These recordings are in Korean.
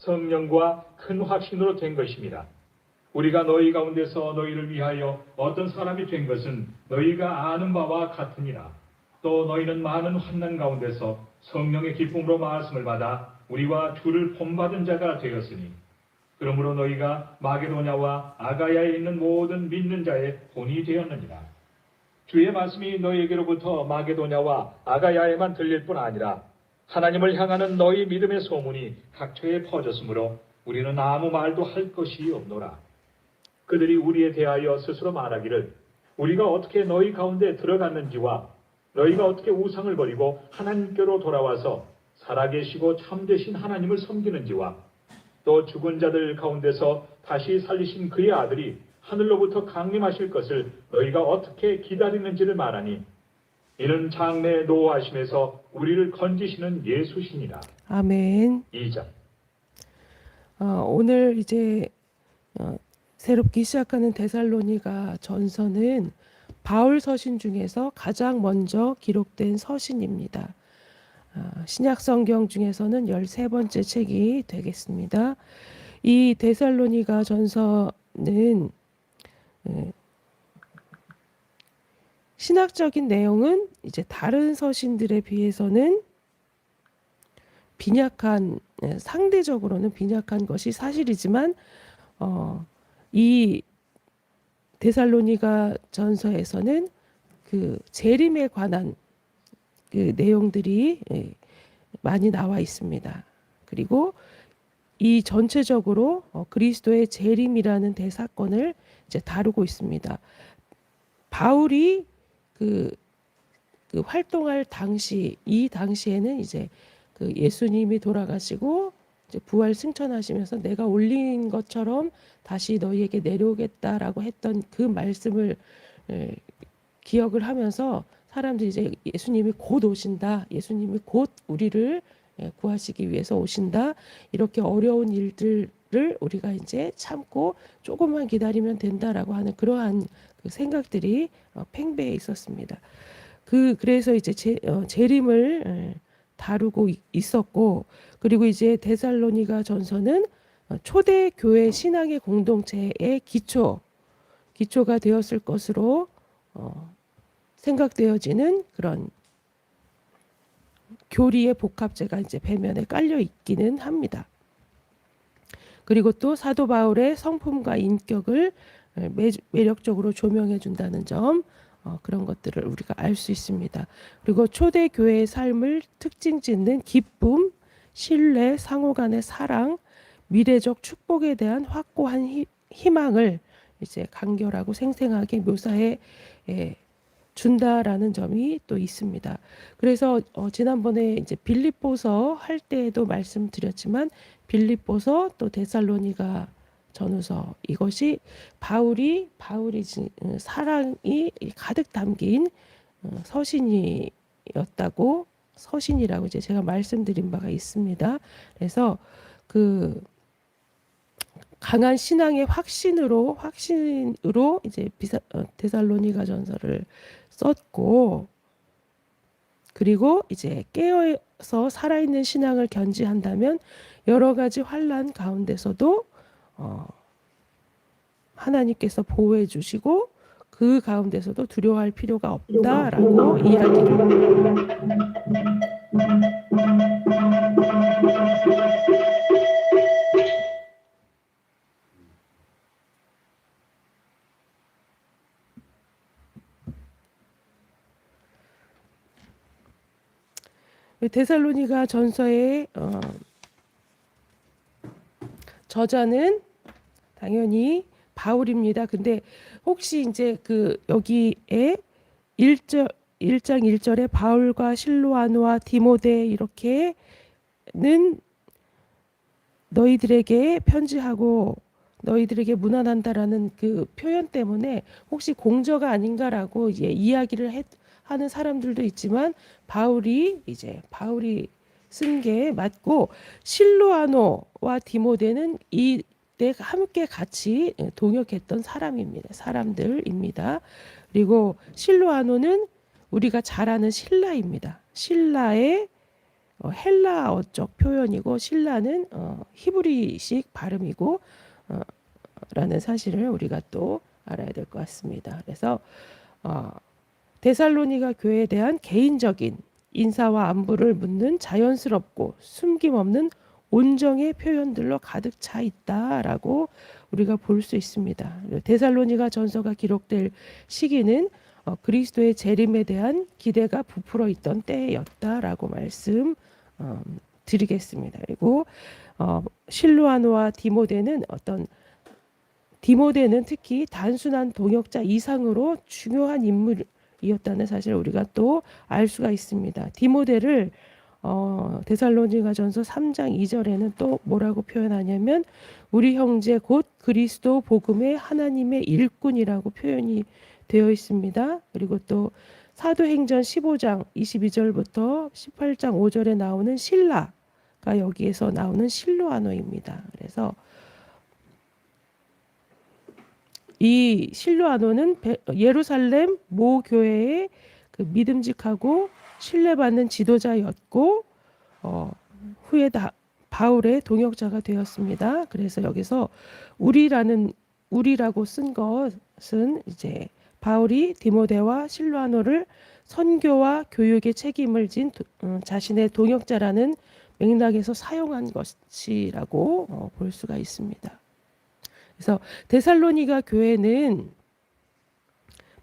성령과 큰 확신으로 된 것입니다. 우리가 너희 가운데서 너희를 위하여 어떤 사람이 된 것은 너희가 아는 바와 같으니라. 또 너희는 많은 환난 가운데서 성령의 기쁨으로 말씀을 받아 우리와 주를 본받은 자가 되었으니 그러므로 너희가 마게도냐와 아가야에 있는 모든 믿는 자의 본이 되었느니라. 주의 말씀이 너희에게로부터 마게도냐와 아가야에만 들릴 뿐 아니라 하나님을 향하는 너희 믿음의 소문이 각처에 퍼졌으므로 우리는 아무 말도 할 것이 없노라. 그들이 우리에 대하여 스스로 말하기를 우리가 어떻게 너희 가운데 들어갔는지와 너희가 어떻게 우상을 버리고 하나님께로 돌아와서 살아계시고 참되신 하나님을 섬기는지와 또 죽은 자들 가운데서 다시 살리신 그의 아들이 하늘로부터 강림하실 것을 너희가 어떻게 기다리는지를 말하니 이는 장래의 노하심에서 우리를 건지시는 예수시니라. 아멘. 2장. 오늘 이제 새롭게 시작하는 데살로니가 전서는 바울 서신 중에서 가장 먼저 기록된 서신입니다. 신약 성경 중에서는 13번째 책이 되겠습니다. 이 데살로니가 전서는 신학적인 내용은 이제 다른 서신들에 비해서는 빈약한, 상대적으로는 빈약한 것이 사실이지만 이 데살로니가 전서에서는 그 재림에 관한 그 내용들이 많이 나와 있습니다. 그리고 이 전체적으로 그리스도의 재림이라는 대사건을 이제 다루고 있습니다. 바울이 그 활동할 당시, 이 당시에는 이제 그 예수님이 돌아가시고 이제 부활 승천하시면서 내가 올린 것처럼 다시 너희에게 내려오겠다라고 했던 그 말씀을 기억을 하면서 사람들이 이제 예수님이 곧 오신다, 예수님이 곧 우리를 구하시기 위해서 오신다, 이렇게 어려운 일들을 우리가 이제 참고 조금만 기다리면 된다라고 하는 그러한 그 생각들이 팽배해 있었습니다. 그래서 이제 재림을 다루고 있었고, 그리고 이제 데살로니가 전서는 초대 교회 신앙의 공동체의 기초가 되었을 것으로 생각되어지는 그런 교리의 복합제가 이제 배면에 깔려 있기는 합니다. 그리고 또 사도 바울의 성품과 인격을 매력적으로 조명해 준다는 점, 그런 것들을 우리가 알 수 있습니다. 그리고 초대 교회의 삶을 특징 짓는 기쁨, 신뢰, 상호 간의 사랑, 미래적 축복에 대한 확고한 희망을 이제 간결하고 생생하게 묘사해 준다라는 점이 또 있습니다. 그래서 지난번에 이제 빌립보서 할 때에도 말씀드렸지만 빌립보서 또 데살로니가 전후서, 이것이 바울이 사랑이 가득 담긴 서신이라고 이제 제가 말씀드린 바가 있습니다. 그래서 그 강한 신앙의 확신으로 이제 데살로니가 전서를 썼고, 그리고 이제 깨어서 살아있는 신앙을 견지한다면 여러 가지 환난 가운데서도 하나님께서 보호해 주시고 그 가운데서도 두려워할 필요가 없다라고 이야기를 데살로니가 전서의 저자는 당연히 바울입니다. 근데 혹시 이제 그 여기에 1장 1절에 바울과 실로아노와 디모데 이렇게는 너희들에게 편지하고 너희들에게 문안한다라는 그 표현 때문에 혹시 공저가 아닌가라고 이제 이야기를 하는 사람들도 있지만 바울이 쓴 게 맞고, 실로아노와 디모데는 이때 함께 같이 동역했던 사람들입니다. 그리고 실로아노는 우리가 잘 아는 신라입니다. 신라의 헬라어적 표현이고 실라는 히브리식 발음이고 라는 사실을 우리가 또 알아야 될 것 같습니다. 그래서 데살로니가 교회에 대한 개인적인 인사와 안부를 묻는 자연스럽고 숨김없는 온정의 표현들로 가득 차 있다라고 우리가 볼 수 있습니다. 데살로니가 전서가 기록될 시기는 그리스도의 재림에 대한 기대가 부풀어 있던 때였다라고 말씀 드리겠습니다. 그리고 실루아노와 디모데는 특히 단순한 동역자 이상으로 중요한 인물이었다는 사실을 우리가 또 알 수가 있습니다. 디모데를 데살로니가전서 3장 2절에는 또 뭐라고 표현하냐면 우리 형제 곧 그리스도 복음의 하나님의 일꾼이라고 표현이 되어 있습니다. 그리고 또 사도행전 15장 22절부터 18장 5절에 나오는 실라가 여기에서 나오는 실루아노입니다. 그래서 이 실루아노는 예루살렘 모 교회의 그 믿음직하고 신뢰받는 지도자였고 후에 바울의 동역자가 되었습니다. 그래서 여기서 우리라고 쓴 것은 이제 바울이 디모데와 실루아노를 선교와 교육의 책임을 진 자신의 동역자라는 맥락에서 사용한 것이라고 볼 수가 있습니다. 그래서 데살로니가 교회는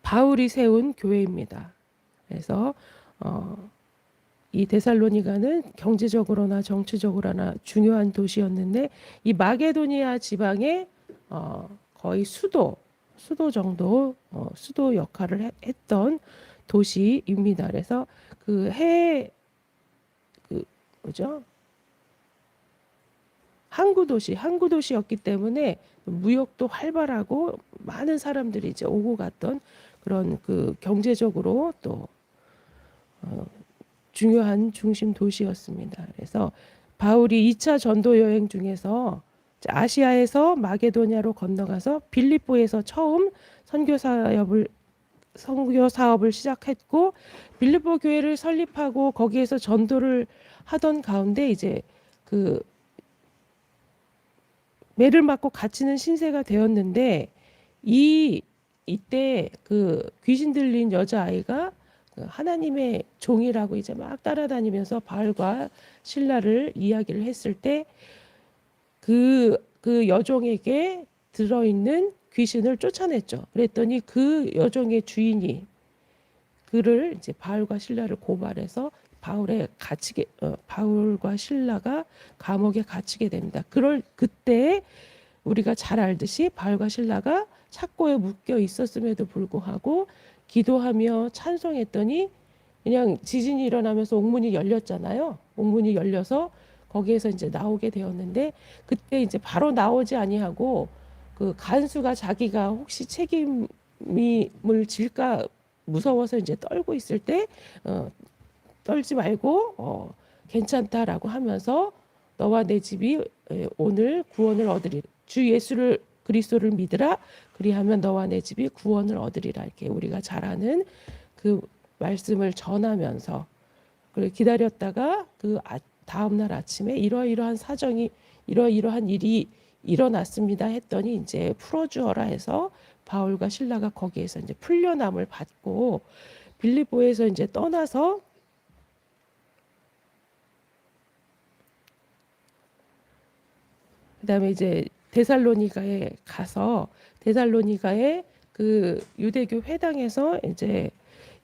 바울이 세운 교회입니다. 그래서 이 데살로니가는 경제적으로나 정치적으로나 중요한 도시였는데 이 마게도니아 지방의 거의 수도 정도 수도 역할을 했던 도시입니다. 그래서 뭐죠? 항구 도시였기 때문에 무역도 활발하고 많은 사람들이 이제 오고 갔던 그런 그 경제적으로 또 중요한 중심 도시였습니다. 그래서 바울이 2차 전도 여행 중에서 아시아에서 마게도냐로 건너가서 빌립보에서 처음 선교 사업을 시작했고 빌립보 교회를 설립하고 거기에서 전도를 하던 가운데 이제 그 매를 맞고 갇히는 신세가 되었는데 이때 그 귀신 들린 여자아이가 하나님의 종이라고 이제 막 따라다니면서 바울과 실라를 이야기를 했을 때 그 여종에게 들어있는 귀신을 쫓아냈죠. 그랬더니 그 여종의 주인이 그를 이제 바울과 실라를 고발해서 바울과 실라가 감옥에 갇히게 됩니다. 그때 우리가 잘 알듯이 바울과 실라가 착고에 묶여 있었음에도 불구하고 기도하며 찬송했더니 그냥 지진이 일어나면서 옥문이 열렸잖아요. 옥문이 열려서 거기에서 이제 나오게 되었는데 그때 이제 바로 나오지 아니하고 그 간수가 자기가 혹시 책임을 질까 무서워서 이제 떨고 있을 때 떨지 말고 괜찮다라고 하면서 너와 내 집이 오늘 구원을 얻으리라. 주 예수를 그리스도를 믿으라. 그리하면 너와 내 집이 구원을 얻으리라. 이렇게 우리가 잘 아는 그 말씀을 전하면서 그리고 기다렸다가 그 다음 날 아침에 이러이러한 일이 일어났습니다 했더니 이제 풀어주어라 해서 바울과 실라가 거기에서 이제 풀려남을 받고 빌립보에서 이제 떠나서 그다음에 이제 데살로니가에 가서 데살로니가의 그 유대교 회당에서 이제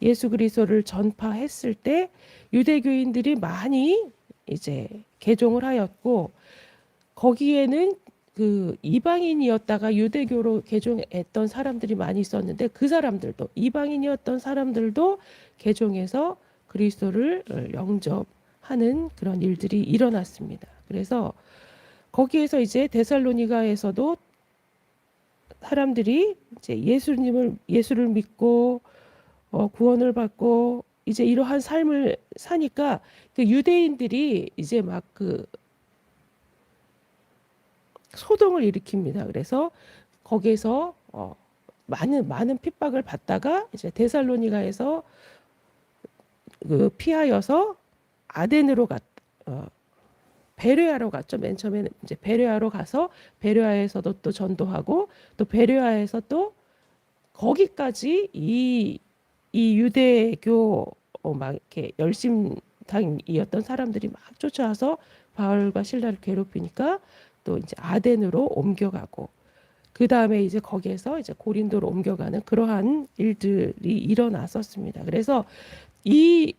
예수 그리스도를 전파했을 때 유대교인들이 많이 이제 개종을 하였고 거기에는 그 이방인이었다가 유대교로 개종했던 사람들이 많이 있었는데 그 사람들도 이방인이었던 사람들도 개종해서 그리스도를 영접하는 그런 일들이 일어났습니다. 그래서 거기에서 이제 데살로니가에서도 사람들이 이제 예수를 믿고 구원을 받고 이제 이러한 삶을 사니까 그 유대인들이 이제 막 그 소동을 일으킵니다. 그래서 거기에서 많은 핍박을 받다가 이제 데살로니가에서 그 피하여서 베레아로 갔죠. 맨 처음에는 이제 베레아로 가서 베레아에서도 또 전도하고 또 베레아에서 또 거기까지 이 유대교 막 이렇게 열심당이었던 사람들이 막 쫓아와서 바울과 실라를 괴롭히니까 또 이제 아덴으로 옮겨가고 그 다음에 이제 거기에서 이제 고린도로 옮겨가는 그러한 일들이 일어났었습니다. 그래서 이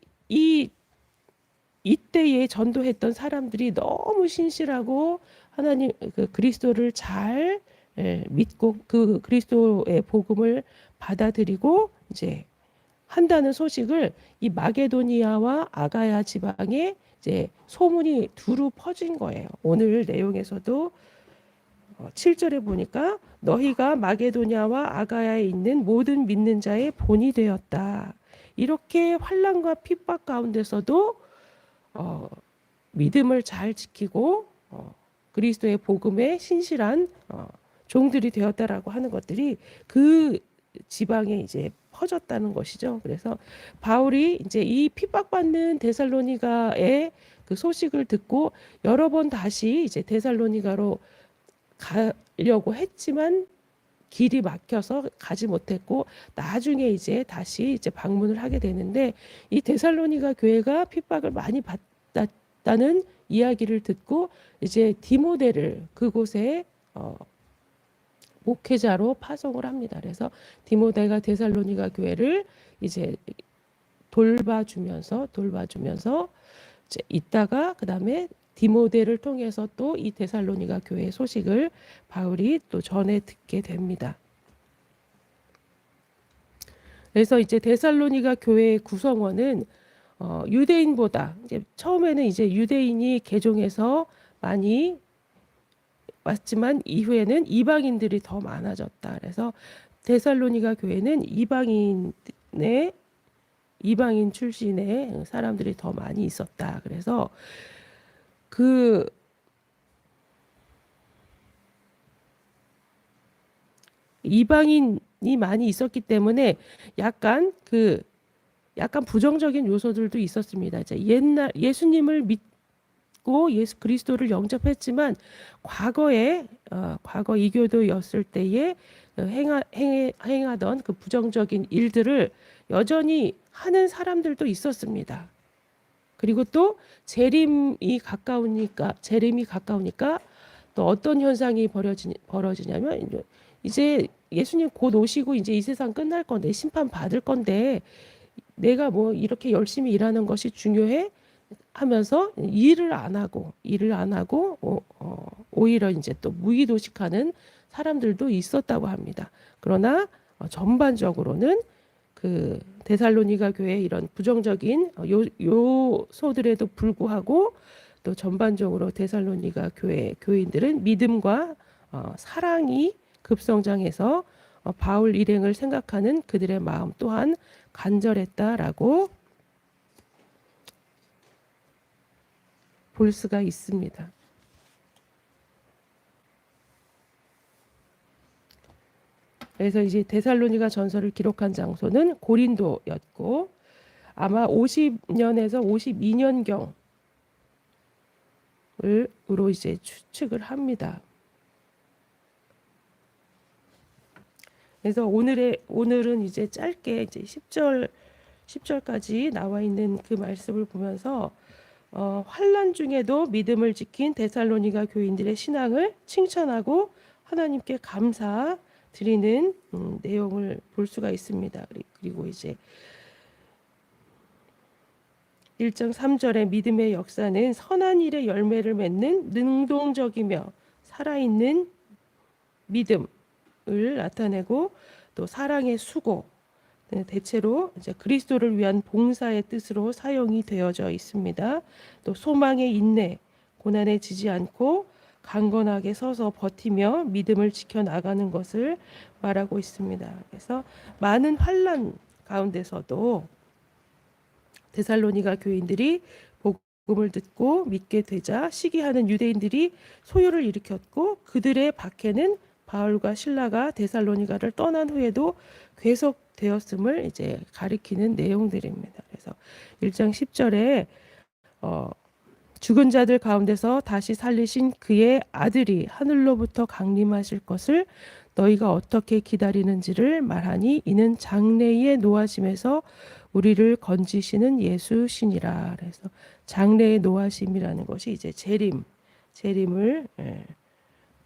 이때에 전도했던 사람들이 너무 신실하고 하나님 그 그리스도를 잘 믿고 그 그리스도의 복음을 받아들이고 이제 한다는 소식을 이 마게도니아와 아가야 지방에 이제 소문이 두루 퍼진 거예요. 오늘 내용에서도 7절에 보니까 너희가 마게도냐와 아가야에 있는 모든 믿는 자의 본이 되었다. 이렇게 환난과 핍박 가운데서도 믿음을 잘 지키고 그리스도의 복음에 신실한 종들이 되었다라고 하는 것들이 그 지방에 이제 퍼졌다는 것이죠. 그래서 바울이 이제 이 핍박받는 데살로니가의 그 소식을 듣고 여러 번 다시 이제 데살로니가로 가려고 했지만 길이 막혀서 가지 못했고 나중에 이제 다시 이제 방문을 하게 되는데 이 데살로니가 교회가 핍박을 많이 받았다는 이야기를 듣고 이제 디모데를 그곳에 목회자로 파송을 합니다. 그래서 디모데가 데살로니가 교회를 이제 돌봐주면서 이제 있다가 그다음에 디모데를 통해서 또 이 데살로니가 교회의 소식을 바울이 또 전해 듣게 됩니다. 그래서 이제 데살로니가 교회의 구성원은 유대인보다 이제 처음에는 이제 유대인이 개종해서 많이 왔지만 이후에는 이방인들이 더 많아졌다. 그래서 데살로니가 교회는 이방인 출신의 사람들이 더 많이 있었다. 그래서 그 이방인이 많이 있었기 때문에 약간 부정적인 요소들도 있었습니다. 이제 옛날 예수님을 믿고 예수 그리스도를 영접했지만 과거 이교도였을 때에 행하던 그 부정적인 일들을 여전히 하는 사람들도 있었습니다. 그리고 또 재림이 가까우니까 또 어떤 현상이 벌어지냐면 이제 예수님 곧 오시고 이제 이 세상 끝날 건데 심판 받을 건데 내가 뭐 이렇게 열심히 일하는 것이 중요해 하면서 일을 안 하고 오히려 이제 또 무의도식하는 사람들도 있었다고 합니다. 그러나 전반적으로는 그 데살로니가 교회의 이런 부정적인 요소들에도 불구하고 또 전반적으로 데살로니가 교회 교인들은 믿음과 사랑이 급성장해서 바울 일행을 생각하는 그들의 마음 또한 간절했다라고 볼 수가 있습니다. 그래서 이제 데살로니가 전서를 기록한 장소는 고린도였고 아마 50년에서 52년경으로 이제 추측을 합니다. 그래서 오늘은 이제 짧게 이제 10절까지 나와 있는 그 말씀을 보면서 환난 중에도 믿음을 지킨 데살로니가 교인들의 신앙을 칭찬하고 하나님께 감사 드리는 내용을 볼 수가 있습니다. 그리고 이제 1장 3절의 믿음의 역사는 선한 일의 열매를 맺는 능동적이며 살아있는 믿음을 나타내고 또 사랑의 수고 대체로 이제 그리스도를 위한 봉사의 뜻으로 사용이 되어져 있습니다. 또 소망의 인내, 고난에 지지 않고 강건하게 서서 버티며 믿음을 지켜나가는 것을 말하고 있습니다. 그래서 많은 환난 가운데서도 데살로니가 교인들이 복음을 듣고 믿게 되자 시기하는 유대인들이 소요를 일으켰고 그들의 박해는 바울과 실라가 데살로니가를 떠난 후에도 계속되었음을 이제 가리키는 내용들입니다. 그래서 1장 10절에 죽은 자들 가운데서 다시 살리신 그의 아들이 하늘로부터 강림하실 것을 너희가 어떻게 기다리는지를 말하니 이는 장래의 노하심에서 우리를 건지시는 예수시니라. 그래서 장래의 노하심이라는 것이 이제 재림을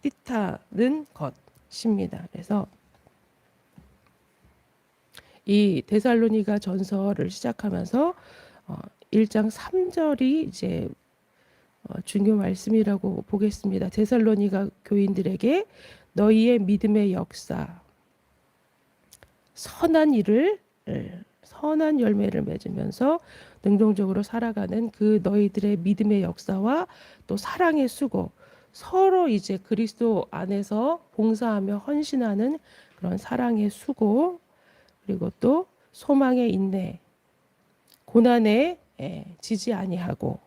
뜻하는 것입니다. 그래서 이 데살로니가 전서를 시작하면서 1장 3절이 이제 중요 말씀이라고 보겠습니다. 데살로니가 교인들에게 너희의 믿음의 역사, 선한 일을 선한 열매를 맺으면서 능동적으로 살아가는 그 너희들의 믿음의 역사와 또 사랑의 수고, 서로 이제 그리스도 안에서 봉사하며 헌신하는 그런 사랑의 수고, 그리고 또 소망의 인내, 고난에 지지 아니하고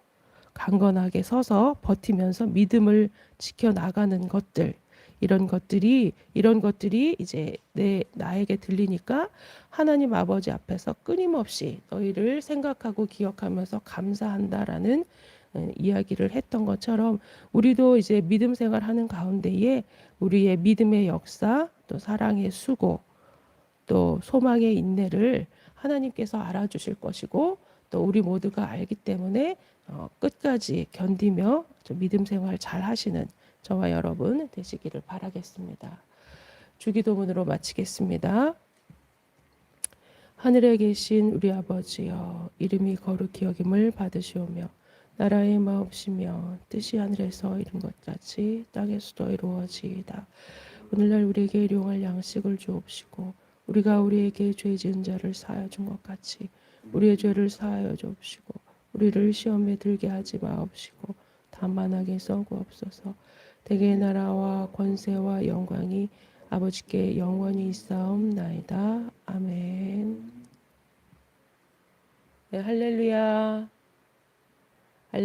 강건하게 서서 버티면서 믿음을 지켜 나가는 것들, 이런 것들이 이제 나에게 들리니까 하나님 아버지 앞에서 끊임없이 너희를 생각하고 기억하면서 감사한다라는 이야기를 했던 것처럼 우리도 이제 믿음 생활하는 가운데에 우리의 믿음의 역사, 또 사랑의 수고, 또 소망의 인내를 하나님께서 알아주실 것이고 또 우리 모두가 알기 때문에 끝까지 견디며 좀 믿음 생활 잘 하시는 저와 여러분 되시기를 바라겠습니다. 주기도문으로 마치겠습니다. 하늘에 계신 우리 아버지여, 이름이 거룩히 여김을 받으시오며 나라의 마옵시며 뜻이 하늘에서 이룬 것 같이 땅에서도 이루어지이다. 오늘날 우리에게 일용할 양식을 주옵시고 우리가 우리에게 죄 지은 자를 사하여 준 것 같이 우리의 죄를 사하여 주옵시고 우리를 시험에 들게 하지 마옵시고 다만 악에서 구하옵소서. 대개의 나라와 권세와 영광이 아버지께 영원히 있사옵나이다. 아멘. 네, 할렐루야.